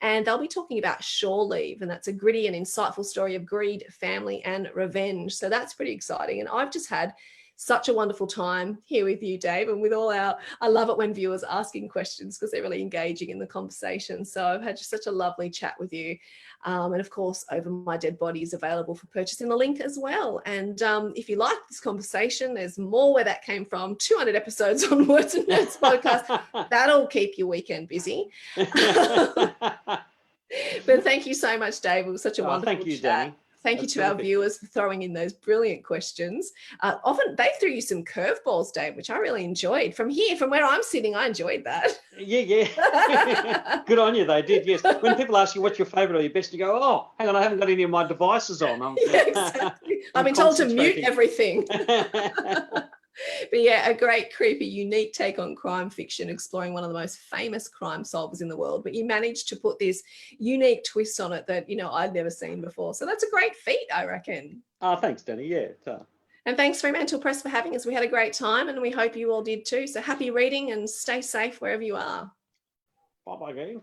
And they'll be talking about Shore Leave, and that's a gritty and insightful story of greed, family and revenge. So that's pretty exciting. And I've just had such a wonderful time here with you, Dave, and with all I love it when viewers are asking questions because they're really engaging in the conversation. So I've had just such a lovely chat with you. And of course, Over My Dead Body is available for purchase in the link as well. And if you like this conversation, there's more where that came from. 200 episodes on Words and Nerds podcast. That'll keep your weekend busy. But thank you so much, Dave. It was such a wonderful thank you, chat. Dani. Thank you to our viewers for throwing in those brilliant questions. Often they threw you some curveballs, Dave, which I really enjoyed. From where I'm sitting, I enjoyed that. Yeah. Good on you, they did, yes. When people ask you what's your favourite or your best, you go, oh, hang on, I haven't got any of my devices on. Yeah, exactly. I've been told to mute everything. But yeah, a great, creepy, unique take on crime fiction, exploring one of the most famous crime solvers in the world. But you managed to put this unique twist on it that, I'd never seen before. So that's a great feat, I reckon. Oh, thanks, Dani. Yeah. And thanks, Fremantle Press, for having us. We had a great time and we hope you all did too. So happy reading and stay safe wherever you are. Bye-bye, gang.